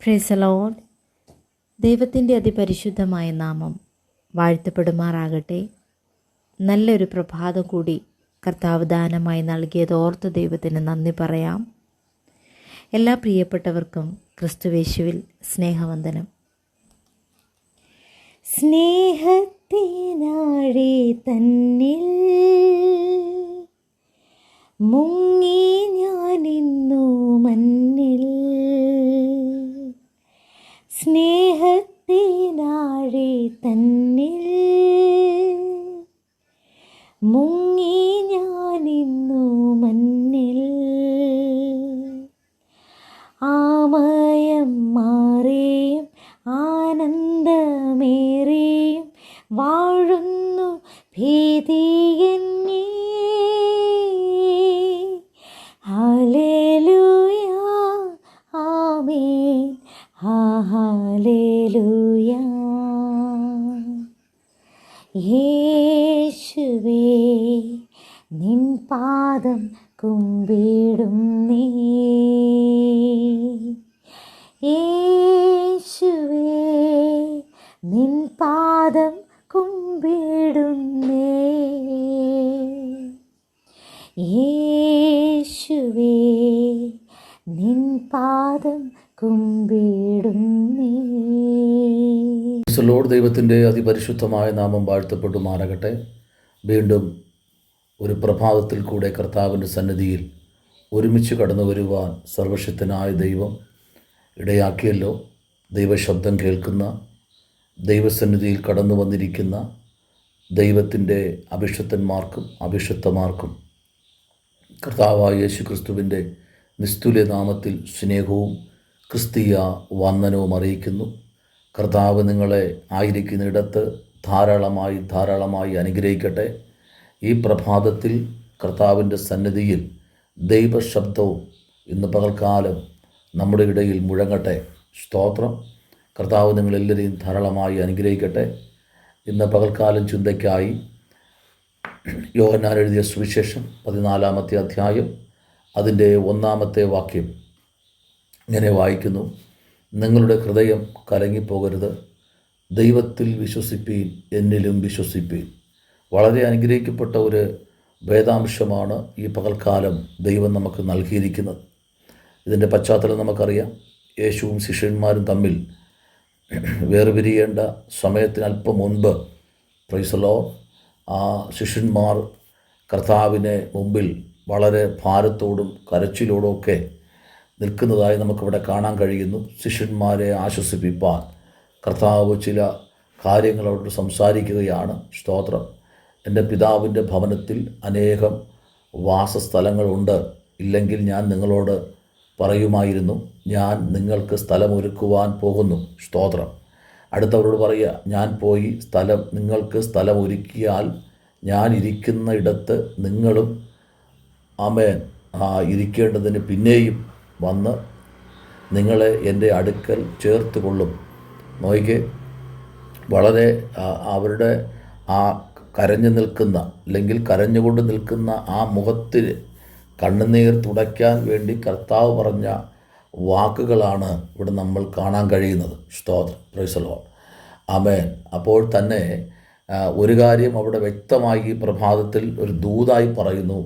Price the Lord. ദൈവത്തിൻ്റെ അതിപരിശുദ്ധമായ നാമം വാഴ്ത്തപ്പെടുമാറാകട്ടെ. നല്ലൊരു പ്രഭാതം കൂടി കർത്താവ് ദാനമായി നൽകിയത് ഓർത്ത് ദൈവത്തിന് നന്ദി പറയാം. എല്ലാ പ്രിയപ്പെട്ടവർക്കും ക്രിസ്തുവേശുവിൽ സ്നേഹവന്ദനം. സ്നേഹത്തിനാഴി തന്നിൽ മുങ്ങി ഞാനിന്നു മന്നിൽ, സ്നേഹത്തിനാഴി തന്നിൽ മുങ്ങി ഞാനിന്നു മന്നിൽ, ആമയം മാറിയും ആനന്ദമേറിയും വാഴുന്നു ഭീതിയെന്നീ. ഹല്ലേലൂയ, ആമേൻ, ഹല്ലേലൂയ. യേശുവേ നിൻ പാദം കുമ്പിടുന്നേ, യേശുവേ നിൻ പാദം കുമ്പിടുന്നേ, യേശുവേ നിൻ പാദം കുമ്പിടുന്നേ. ലോർഡ്, ദൈവത്തിൻ്റെ അതിപരിശുദ്ധമായ നാമം വാഴ്ത്തപ്പെടുമാറാകട്ടെ. വീണ്ടും ഒരു പ്രഭാതത്തിൽ കൂടെ കർത്താവിൻ്റെ സന്നിധിയിൽ ഒരുമിച്ച് കടന്നു വരുവാൻ സർവശക്തനായ ദൈവം ഇടയാക്കിയല്ലോ. ദൈവശബ്ദം കേൾക്കുന്ന, ദൈവസന്നിധിയിൽ കടന്നു വന്നിരിക്കുന്ന ദൈവത്തിൻ്റെ അഭിഷിക്തന്മാർക്കും അഭിഷിക്തമാർക്കും കർത്താവായ യേശു ക്രിസ്തുവിൻ്റെ നിസ്തുല്യ നാമത്തിൽ സ്നേഹവും ക്രിസ്തീയ വന്ദനവും അറിയിക്കുന്നു. കർത്താവ് നിങ്ങളെ ആയിരിക്കുന്നിടത്ത് ധാരാളമായി അനുഗ്രഹിക്കട്ടെ. ഈ പ്രഭാതത്തിൽ കർത്താവിൻ്റെ സന്നിധിയിൽ ദൈവശബ്ദവും ഇന്ന് പകൽക്കാലം നമ്മുടെ ഇടയിൽ മുഴങ്ങട്ടെ. സ്തോത്രം. കർത്താവ് നിങ്ങളെല്ലാവരെയും ധാരാളമായി അനുഗ്രഹിക്കട്ടെ. ഇന്ന് പകൽക്കാലം ചിന്തയ്ക്കായി യോഹന്നാൻ എഴുതിയ സുവിശേഷം 14-ാമത്തെ അധ്യായം അതിൻ്റെ 1-ാമത്തെ വാക്യം ഇങ്ങനെ വായിക്കുന്നു: നിങ്ങളുടെ ഹൃദയം കലങ്ങിപ്പോകരുത്, ദൈവത്തിൽ വിശ്വസിപ്പീൻ, എന്നിലും വിശ്വസിപ്പീൻ. വളരെ അനുഗ്രഹിക്കപ്പെട്ട ഒരു വേദാംശമാണ് ഈ പകൽക്കാലം ദൈവം നമുക്ക് നൽകിയിരിക്കുന്നത്. ഇതിൻ്റെ പശ്ചാത്തലം നമുക്കറിയാം. യേശുവും ശിഷ്യന്മാരും തമ്മിൽ വേർപിരിയേണ്ട സമയത്തിന് അല്പം മുൻപ്, പ്രൈസ് ദി ലോർഡ്, ആ ശിഷ്യന്മാർ കർത്താവിനെ മുമ്പിൽ വളരെ ഭാരത്തോടും കരച്ചിലോടും ഒക്കെ നിൽക്കുന്നതായി നമുക്കിവിടെ കാണാൻ കഴിയുന്നു. ശിഷ്യന്മാരെ ആശ്വസിപ്പിപ്പാൻ കർത്താവ് ചില കാര്യങ്ങളോട് സംസാരിക്കുകയാണ്. സ്തോത്രം. എൻ്റെ പിതാവിൻ്റെ ഭവനത്തിൽ അനേകം വാസസ്ഥലങ്ങളുണ്ട്, ഇല്ലെങ്കിൽ ഞാൻ നിങ്ങളോട് പറയുമായിരുന്നു, ഞാൻ നിങ്ങൾക്ക് സ്ഥലമൊരുക്കുവാൻ പോകുന്നു. സ്തോത്രം. അടുത്തവരോട് പറയുക, ഞാൻ പോയി നിങ്ങൾക്ക് സ്ഥലമൊരുക്കിയാൽ ഞാൻ ഇരിക്കുന്ന ഇടത്ത് നിങ്ങളും ആമേൻ ഇരിക്കേണ്ടതിന് പിന്നെയും വന്ന് നിങ്ങളെ എൻ്റെ അടുക്കൽ ചേർത്ത് കൊള്ളും. നോയിക്ക്, വളരെ അവരുടെ ആ കരഞ്ഞു നിൽക്കുന്ന, അല്ലെങ്കിൽ കരഞ്ഞുകൊണ്ട് നിൽക്കുന്ന ആ മുഖത്തിൽ കണ്ണുനീർ തുടയ്ക്കാൻ വേണ്ടി കർത്താവ് പറഞ്ഞ വാക്കുകളാണ് ഇവിടെ നമ്മൾ കാണാൻ കഴിയുന്നത്. സ്തോത്രം. Praise the Lord. ആമേൻ. അപ്പോൾ തന്നെ ഒരു കാര്യം അവിടെ വ്യക്തമായി ഈ പ്രഭാതത്തിൽ ഒരു ദൂതായി പറയുന്നു: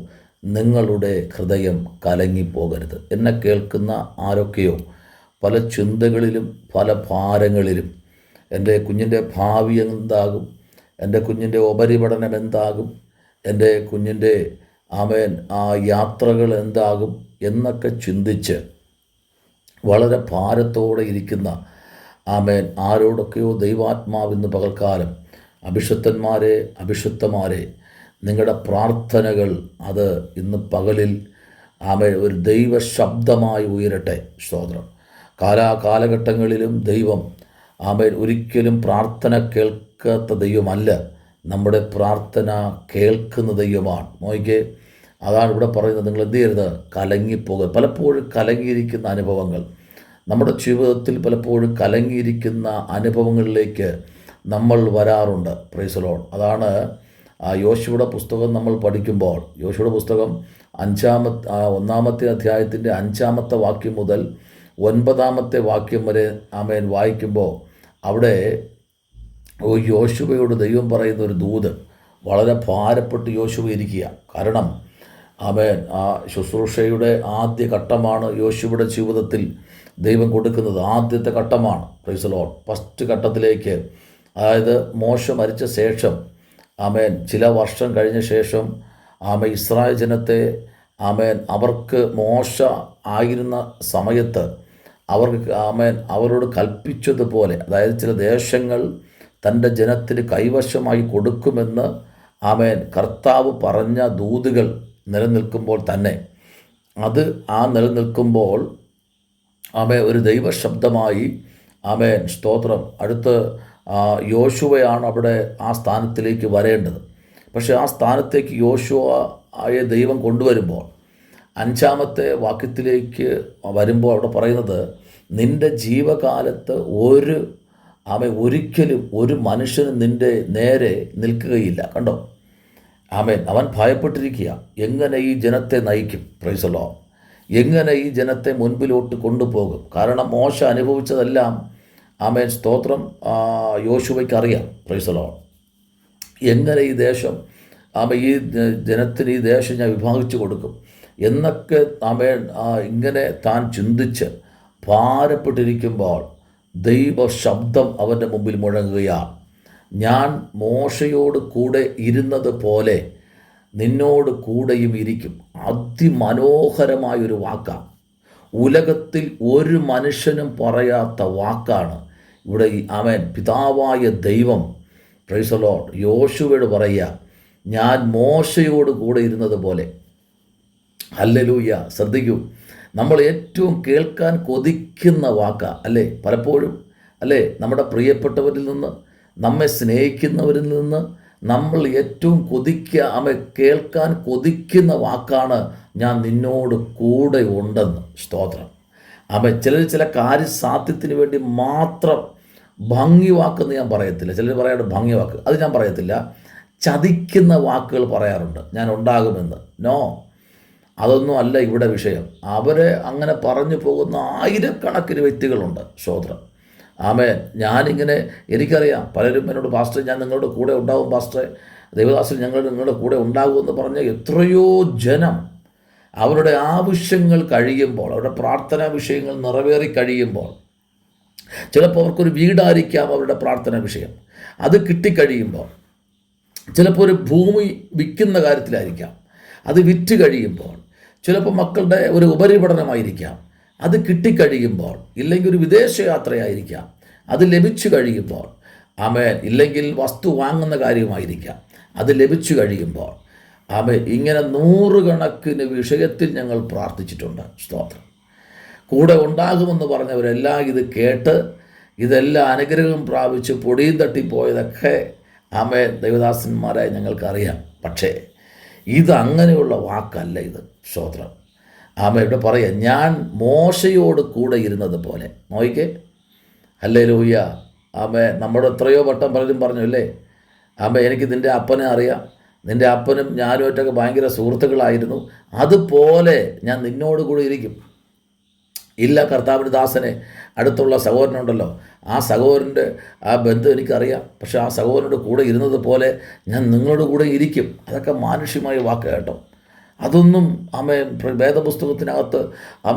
നിങ്ങളുടെ ഹൃദയം കലങ്ങിപ്പോകരുത്. എന്നെ കേൾക്കുന്ന ആരൊക്കെയോ പല ചിന്തകളിലും പല ഭാരങ്ങളിലും, എൻ്റെ കുഞ്ഞിൻ്റെ ഭാവി എന്താകും, എൻ്റെ കുഞ്ഞിൻ്റെ ഉപരിപഠനം എന്താകും, എൻ്റെ കുഞ്ഞിൻ്റെ ആമേൻ ആ യാത്രകൾ എന്താകും എന്നൊക്കെ ചിന്തിച്ച് വളരെ ഭാരത്തോടെ ഇരിക്കുന്ന ആമേൻ ആരോടൊക്കെയോ ദൈവാത്മാവിന്ന് പകൽക്കാലം അഭിഷിക്തന്മാരെ നിങ്ങളുടെ പ്രാർത്ഥനകൾ അത് ഇന്ന് പകലിൽ ആമേൻ ഒരു ദൈവശബ്ദമായി ഉയരട്ടെ. സ്തോത്രം. കാലഘട്ടങ്ങളിലും ദൈവം ആമേൻ ഒരിക്കലും പ്രാർത്ഥന കേൾക്കാത്ത ദൈവമല്ല, നമ്മുടെ പ്രാർത്ഥന കേൾക്കുന്ന ദൈവമാണ്. നോക്കിക്കേ, അതാണ് ഇവിടെ പറയുന്നത്. നിങ്ങൾ എന്ത് ചെയ്യരുത്, കലങ്ങിപ്പോകുക. പലപ്പോഴും കലങ്ങിയിരിക്കുന്ന അനുഭവങ്ങൾ നമ്മുടെ ജീവിതത്തിൽ പലപ്പോഴും കലങ്ങിയിരിക്കുന്ന അനുഭവങ്ങളിലേക്ക് നമ്മൾ വരാറുണ്ട്. Price the Lord. അതാണ് യോശുവയുടെ പുസ്തകം നമ്മൾ പഠിക്കുമ്പോൾ, യോശുവയുടെ പുസ്തകം 1-ാമത്തെ അധ്യായത്തിൻ്റെ 5-ാമത്തെ വാക്യം മുതൽ 9 വാക്യം വരെ ആമേൻ വായിക്കുമ്പോൾ അവിടെ യോശുവയോട് ദൈവം പറയുന്ന ഒരു ദൂത് വളരെ ഭാരപ്പെട്ട് യോശുവ ഇരിക്കുക. കാരണം ആമേൻ ആ ശുശ്രൂഷയുടെ ആദ്യ ഘട്ടമാണ് യോശുവയുടെ ജീവിതത്തിൽ ദൈവം കൊടുക്കുന്നത്. ആദ്യത്തെ ഘട്ടമാണ്. Price the Lord. ഫസ്റ്റ് ഘട്ടത്തിലേക്ക്, അതായത് മോശ മരിച്ച ശേഷം ആമേൻ ചില വർഷം കഴിഞ്ഞ ശേഷം ഇസ്രായേൽ ജനത്തെ ആമേൻ അവർക്ക് മോശ ആയിരുന്ന സമയത്ത് അവർക്ക് അവരോട് കൽപ്പിച്ചതുപോലെ, അതായത് ചില ദേശങ്ങൾ തൻ്റെ ജനത്തിന് കൈവശമായി കൊടുക്കുമെന്ന് കർത്താവ് പറഞ്ഞ ദൂതുകൾ നിലനിൽക്കുമ്പോൾ തന്നെ നിലനിൽക്കുമ്പോൾ ഒരു ദൈവശബ്ദമായി സ്തോത്രം അടുത്ത് യോശുവയാണ് അവിടെ ആ സ്ഥാനത്തിലേക്ക് വരേണ്ടത്. പക്ഷേ ആ സ്ഥാനത്തേക്ക് യോശുവയെ ദൈവം കൊണ്ടുവരുമ്പോൾ 5-ാമത്തെ വാക്യത്തിലേക്ക് വരുമ്പോൾ അവിടെ പറയുന്നത്, നിൻ്റെ ജീവകാലത്ത് ഒരിക്കലും ഒരു മനുഷ്യനും നിൻ്റെ നേരെ നിൽക്കുകയില്ല. കണ്ടോ? അവൻ ഭയപ്പെട്ടിരിക്കുക, എങ്ങനെ ഈ ജനത്തെ നയിക്കും? Price the Lord. എങ്ങനെ ഈ ജനത്തെ മുൻപിലോട്ട് കൊണ്ടുപോകും? കാരണം മോശ അനുഭവിച്ചതെല്ലാം സ്തോത്രം യോശുവയ്ക്ക് അറിയാം. Price the Lord. എങ്ങനെ ഈ ദേശം ഈ ജനത്തിന് ഈ ദേശം ഞാൻ വിഭാഗിച്ചു കൊടുക്കും എന്നൊക്കെ ഇങ്ങനെ താൻ ചിന്തിച്ച് ഭാരപ്പെട്ടിരിക്കുമ്പോൾ ദൈവശബ്ദം അവൻ്റെ മുമ്പിൽ മുഴങ്ങുകയാണ്. ഞാൻ മോശയോട് കൂടെ ഇരുന്നത് പോലെ നിന്നോട് കൂടെയും ഇരിക്കും. അതിമനോഹരമായൊരു വാക്കാണ്. ഉലകത്തിൽ ഒരു മനുഷ്യനും പറയാത്ത വാക്കാണ് ഇവിടെ പിതാവായ ദൈവം പ്രൈസ് ദി ലോർഡ് യോശുവയോട് പറയുക, ഞാൻ മോശയോട് കൂടെ ഇരുന്നത് പോലെ. ഹല്ലേലൂയ. ശ്രദ്ധിക്കൂ, നമ്മൾ ഏറ്റവും കേൾക്കാൻ കൊതിക്കുന്ന വാക്കാണ് അല്ലേ? പലപ്പോഴും അല്ലേ, നമ്മുടെ പ്രിയപ്പെട്ടവരിൽ നിന്ന്, നമ്മെ സ്നേഹിക്കുന്നവരിൽ നിന്ന് നമ്മൾ ഏറ്റവും കേൾക്കാൻ കൊതിക്കുന്ന വാക്കാണ് ഞാൻ നിന്നോട് കൂടെ ഉണ്ടെന്ന്. സ്തോത്രം. ചില കാര്യസാധ്യത്തിന് വേണ്ടി മാത്രം ഭംഗി വാക്കെന്ന് ഞാൻ പറയത്തില്ല. ചിലർ പറയാണ്ട് ഭംഗി വാക്ക്, അത് ഞാൻ പറയത്തില്ല. ചതിക്കുന്ന വാക്കുകൾ പറയാറുണ്ട്, ഞാൻ ഉണ്ടാകുമെന്ന്. നോ, അതൊന്നും അല്ല ഇവിടെ വിഷയം. അവരെ അങ്ങനെ പറഞ്ഞു പോകുന്ന ആയിരക്കണക്കിന് വ്യക്തികളുണ്ട്. സ്തോത്രം. ഞാനിങ്ങനെ എനിക്കറിയാം, പലരും എന്നോട് പാസ്റ്റർ ഞാൻ നിങ്ങളുടെ കൂടെ ഉണ്ടാകും, പാസ്റ്ററെ ദേവദാസൻ ഞങ്ങൾ നിങ്ങളുടെ കൂടെ ഉണ്ടാകുമെന്ന് പറഞ്ഞ എത്രയോ ജനം അവരുടെ ആവശ്യങ്ങൾ കഴിയുമ്പോൾ, അവരുടെ പ്രാർത്ഥനാ വിഷയങ്ങൾ നിറവേറി കഴിയുമ്പോൾ, ചിലപ്പോൾ അവർക്കൊരു വീടായിരിക്കാം അവരുടെ പ്രാർത്ഥനാ വിഷയം, അത് കിട്ടിക്കഴിയുമ്പോൾ, ചിലപ്പോൾ ഒരു ഭൂമി വിൽക്കുന്ന കാര്യത്തിലായിരിക്കാം, അത് വിറ്റ് കഴിയുമ്പോൾ, ചിലപ്പോൾ മക്കളുടെ ഒരു ഉപരിപഠനമായിരിക്കാം, അത് കിട്ടിക്കഴിയുമ്പോൾ, ഇല്ലെങ്കിൽ ഒരു വിദേശയാത്രയായിരിക്കാം, അത് ലഭിച്ചു കഴിയുമ്പോൾ, ഇല്ലെങ്കിൽ വസ്തു വാങ്ങുന്ന കാര്യമായിരിക്കാം, അത് ലഭിച്ചു കഴിയുമ്പോൾ, ഇങ്ങനെ 100 കണക്കിന് വിഷയത്തിൽ ഞങ്ങൾ പ്രാർത്ഥിച്ചിട്ടുണ്ട്. സ്തോത്രം. കൂടെ ഉണ്ടാകുമെന്ന് പറഞ്ഞവരെല്ലാം ഇത് കേട്ട് ഇതെല്ലാം അനുഗ്രഹം പ്രാപിച്ച് പൊടിയും തട്ടിപ്പോയതൊക്കെ ദൈവദാസന്മാരായി ഞങ്ങൾക്കറിയാം. പക്ഷേ ഇതങ്ങനെയുള്ള വാക്കല്ല ഇത്. സ്തോത്രം. ഇവിടെ പറയാം, ഞാൻ മോശയോട് കൂടെ ഇരുന്നത് പോലെ. നോയിക്കേ. ഹല്ലേലൂയ. നമ്മുടെ എത്രയോ വട്ടം പലരും പറഞ്ഞു അല്ലേ, എനിക്ക് നിൻ്റെ അപ്പനെ അറിയാം, നിൻ്റെ അപ്പനും ഞാനുമായിട്ടൊക്കെ ഭയങ്കര സുഹൃത്തുക്കളായിരുന്നു, അതുപോലെ ഞാൻ നിന്നോട് കൂടെ ഇരിക്കും. ഇല്ല, കർത്താവിൻ്റെ ദാസനെ അടുത്തുള്ള സഹോദരനുണ്ടല്ലോ, ആ സഹോദരൻ്റെ ആ ബന്ധം എനിക്കറിയാം, പക്ഷേ ആ സഹോദരൻ്റെ കൂടെ ഇരുന്നത് പോലെ ഞാൻ നിങ്ങളുടെ കൂടെ ഇരിക്കും. അതൊക്കെ മാനുഷ്യമായ വാക്ക് കേട്ടോ. അതൊന്നും വേദപുസ്തകത്തിനകത്ത്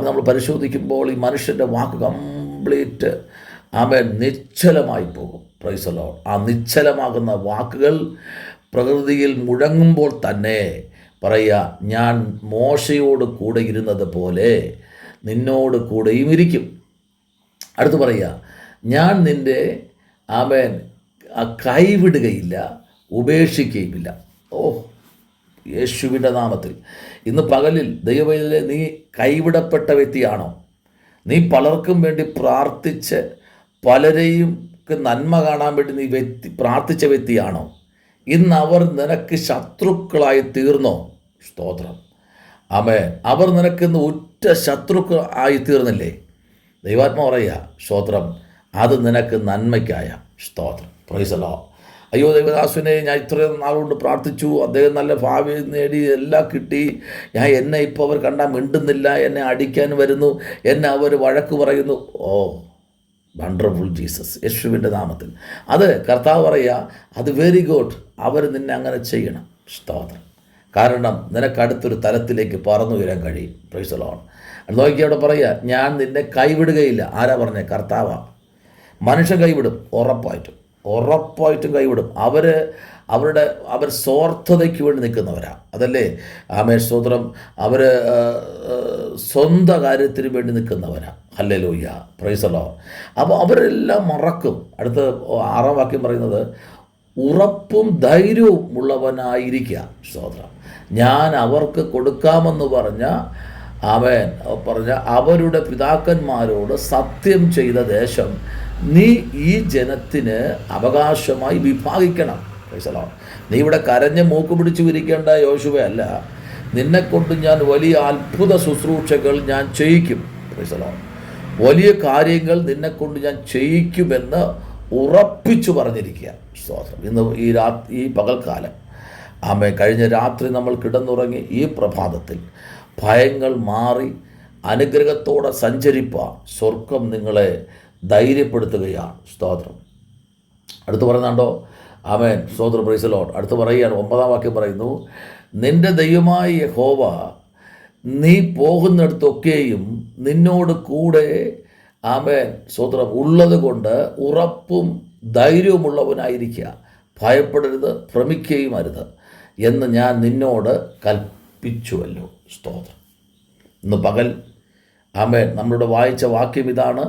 നമ്മൾ പരിശോധിക്കുമ്പോൾ ഈ മനുഷ്യൻ്റെ വാക്ക് കംപ്ലീറ്റ് നിശ്ചലമായി പോകും. Price the Lord. ആ നിശ്ചലമാകുന്ന വാക്കുകൾ പ്രകൃതിയിൽ മുഴങ്ങുമ്പോൾ തന്നെ പറയുക, ഞാൻ മോശയോട് കൂടെ ഇരുന്നത് പോലെ നിന്നോട് കൂടെയും ഇരിക്കും. അടുത്ത് പറയുക, ഞാൻ നിൻ്റെ കൈവിടുകയില്ല, ഉപേക്ഷിക്കുകയുമില്ല. യേശുവിൻ്റെ നാമത്തിൽ ഇന്ന് പകലിൽ ദൈവവേദനയിലെ നീ കൈവിടപ്പെട്ട വ്യക്തിയാണോ? നീ പലർക്കും വേണ്ടി പ്രാർത്ഥിച്ച് പലരെയും നന്മ കാണാൻ വേണ്ടി നീ പ്രാർത്ഥിച്ച വ്യക്തിയാണോ? ഇന്ന് അവർ നിനക്ക് ശത്രുക്കളായി തീർന്നോ? സ്തോത്രം. അവർ നിനക്കിന്ന് ഉറ്റ ശത്രുക്കൾ ആയി തീർന്നില്ലേ? ദൈവാത്മാ പറയുക, സ്തോത്രം, അത് നിനക്ക് നന്മയ്ക്കായ. സ്തോത്രം. Praise the Lord. അയ്യോ ദൈവദാസനെ, ഞാൻ ഇത്രയും നാളുകൊണ്ട് പ്രാർത്ഥിച്ചു, അദ്ദേഹം നല്ല ഭാവി നേടി, എല്ലാം കിട്ടി, എന്നെ ഇപ്പോൾ അവർ കണ്ടാൽ മിണ്ടുന്നില്ല, എന്നെ അടിക്കാൻ വരുന്നു, എന്നെ അവർ വഴക്ക് പറയുന്നു. ഓ വണ്ടർഫുൾ ജീസസ്, യേശുവിൻ്റെ നാമത്തിൽ. അത് കർത്താവ് പറയുക, അത് വെരി ഗുഡ്, അവർ നിന്നെ അങ്ങനെ ചെയ്യണം. സ്തോത്രം. കാരണം നിനക്കടുത്തൊരു തലത്തിലേക്ക് പറന്നു വരാൻ കഴിയും. Price the Lord. നോക്കി അവിടെ പറയുക, ഞാൻ നിന്നെ കൈവിടുകയില്ല. ആരാ പറഞ്ഞേ? കർത്താവാ. മനുഷ്യൻ കൈവിടും, ഉറപ്പായിട്ടും കൈവിടും. അവർ സ്വാർത്ഥതയ്ക്ക് വേണ്ടി നിൽക്കുന്നവരാണ്. അതല്ലേ ആമേൻ, സ്തോത്രം. അവർ സ്വന്തം കാര്യത്തിന് വേണ്ടി നിൽക്കുന്നവരാണ്. ഹല്ലേലൂയ, പ്രൈസ് ദി ലോർഡ്. അപ്പോൾ അവരെല്ലാം മറക്കും. അടുത്ത 6-ാം വാക്യം പറയുന്നത്, ഉറപ്പും ധൈര്യവും ഉള്ളവനായിരിക്കുക. സ്തോത്രം. ഞാൻ അവർക്ക് കൊടുക്കാമെന്ന് പറഞ്ഞ അവരുടെ പിതാക്കന്മാരോട് സത്യം ചെയ്ത ദേശം നീ ഈ ജനത്തിന് അവകാശമായി വിഭാഗിക്കണം. നീ ഇവിടെ കരഞ്ഞ് മൂക്ക് പിടിച്ചു വിരിക്കേണ്ട യോശുവയല്ല, നിന്നെക്കൊണ്ട് ഞാൻ വലിയ അത്ഭുത ശുശ്രൂഷകൾ ഞാൻ ചെയ്യിക്കും. വലിയ കാര്യങ്ങൾ നിന്നെക്കൊണ്ട് ഞാൻ ചെയ്യിക്കുമെന്ന് ഉറപ്പിച്ചു പറഞ്ഞിരിക്കുക. സ്തോത്രം. ഇന്ന് ഈ പകൽക്കാലം കഴിഞ്ഞ രാത്രി നമ്മൾ കിടന്നുറങ്ങി ഈ പ്രഭാതത്തിൽ ഭയങ്ങൾ മാറി അനുഗ്രഹത്തോടെ സഞ്ചരിപ്പാൻ സ്വർഗം നിങ്ങളെ ധൈര്യപ്പെടുത്തുകയാണ്. സ്തോത്രം. അടുത്ത് പറയുന്നുണ്ടോ? ആമേൻ, സ്തോത്രം, പ്രൈസ് ദി ലോർഡ്. അടുത്ത് പറയുകയാണ്, 9-ാം വാക്യം പറയുന്നു, നിന്റെ ദൈവമായ യഹോവ നീ പോകുന്നിടത്തൊക്കെയും നിന്നോട് കൂടെ ആമേൻ, സ്തോത്രം, ഉള്ളത് കൊണ്ട് ഉറപ്പും ധൈര്യവുമുള്ളവനായിരിക്കുക. ഭയപ്പെടരുത്, ഭ്രമിക്കുകയും അരുത് എന്ന് ഞാൻ നിന്നോട് കൽപ്പിച്ചുവല്ലോ. സ്തോത്രം. ഇന്ന് പകൽ ആമേൻ നമ്മളുടെ വായിച്ച വാക്യം ഇതാണ്,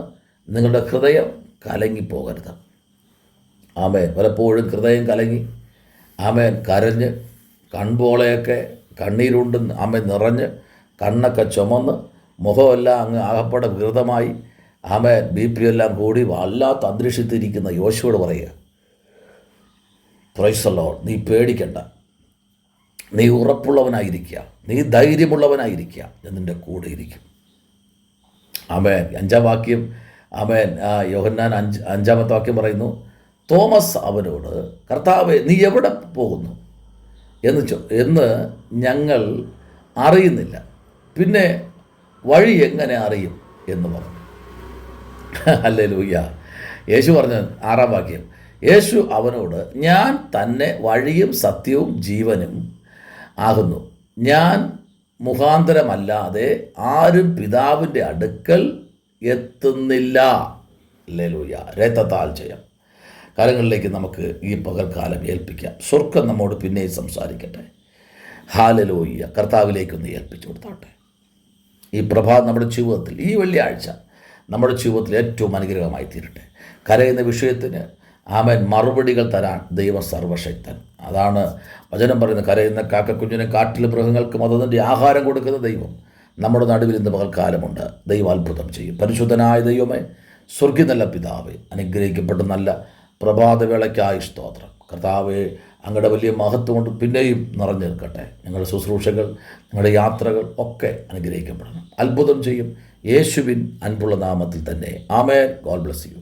നിങ്ങളുടെ ഹൃദയം കലങ്ങിപ്പോകരുത്. ആമേൻ. പലപ്പോഴും ഹൃദയം കലങ്ങി ആമേൻ കരഞ്ഞ് കൺപോളയൊക്കെ കണ്ണീരുണ്ട് ആമേൻ നിറഞ്ഞ് കണ്ണൊക്കെ ചുമന്ന് മുഖമെല്ലാം അങ്ങ് ആകപ്പാടെ വികൃതമായി ആമേൻ BP എല്ലാം കൂടി വല്ലാത്ത അന്തരീക്ഷത്തിരിക്കുന്ന യോശുവോട് പറയുക, പ്രൈസ് ദി ലോർഡ്, നീ പേടിക്കണ്ട, നീ ഉറപ്പുള്ളവനായിരിക്കുക, നീ ധൈര്യമുള്ളവനായിരിക്കുക, ഞാൻ നിൻ്റെ കൂടെ ഇരിക്കും. ആമേൻ. 5-ാം വാക്യം ആമേൻ, യോഹന്നാൻ 5-ാമത്തെ വാക്യം പറയുന്നു, തോമസ് അവനോട്, കർത്താവേ നീ എവിടെ പോകുന്നു എന്ന് ഞങ്ങൾ അറിയുന്നില്ല, പിന്നെ വഴി എങ്ങനെ അറിയും എന്ന് പറഞ്ഞു. ഹല്ലേലൂയ. യേശു പറഞ്ഞു, 6-ാം വാക്യം, യേശു അവനോട്, ഞാൻ തന്നെ വഴിയും സത്യവും ജീവനും ആകുന്നു, ഞാൻ മുഖാന്തരമല്ലാതെ ആരും പിതാവിൻ്റെ അടുക്കൽ എത്തുന്നില്ല. ഹല്ലേലൂയ. രക്തത്താൽ ജയം. കാര്യങ്ങളിലേക്ക് നമുക്ക് ഈ പകൽക്കാലം ഏൽപ്പിക്കാം. സ്വർഗം നമ്മോട് പിന്നെയും സംസാരിക്കട്ടെ. ഹല്ലേലൂയ. കർത്താവിലേക്കൊന്ന് ഏൽപ്പിച്ചു കൊടുത്താട്ടെ. ഈ പ്രഭാതം നമ്മുടെ ജീവിതത്തിൽ, ഈ വെള്ളിയാഴ്ച നമ്മുടെ ജീവിതത്തിൽ ഏറ്റവും അനുഗ്രഹമായി തീരട്ടെ. കരയുന്ന വിഷയത്തിന് ആമേൻ മറുപടികൾ തരാൻ ദൈവം സർവശക്തൻ. അതാണ് വചനം പറയുന്നത്, കരയുന്ന കാക്കക്കുഞ്ഞിനെ കാട്ടിലെ മൃഗങ്ങൾക്കും അതിൻ്റെ ആഹാരം കൊടുക്കുന്ന ദൈവം നമ്മുടെ നടുവിൽ ഇന്ന് പകൽക്കാലമുണ്ട്. ദൈവം അത്ഭുതം ചെയ്യും. പരിശുദ്ധനായ ദൈവമേ, സ്വർഗ്ഗീയ നല്ല പിതാവേ, അനുഗ്രഹിക്കപ്പെട്ട നല്ല പ്രഭാതവേളയ്ക്കായി സ്തോത്രം. കർത്താവേ, അങ്ങയുടെ വലിയ മഹത്വം കൊണ്ട് പിന്നെയും നിറഞ്ഞു നിൽക്കട്ടെ. ഞങ്ങളുടെ ശുശ്രൂഷകൾ, ഞങ്ങളുടെ യാത്രകൾ ഒക്കെ അനുഗ്രഹിക്കപ്പെടണം. അത്ഭുതം ചെയ്യും യേശുവിൻ അൻപുള്ള നാമത്തിൽ തന്നെ. ആമേൻ. God bless U.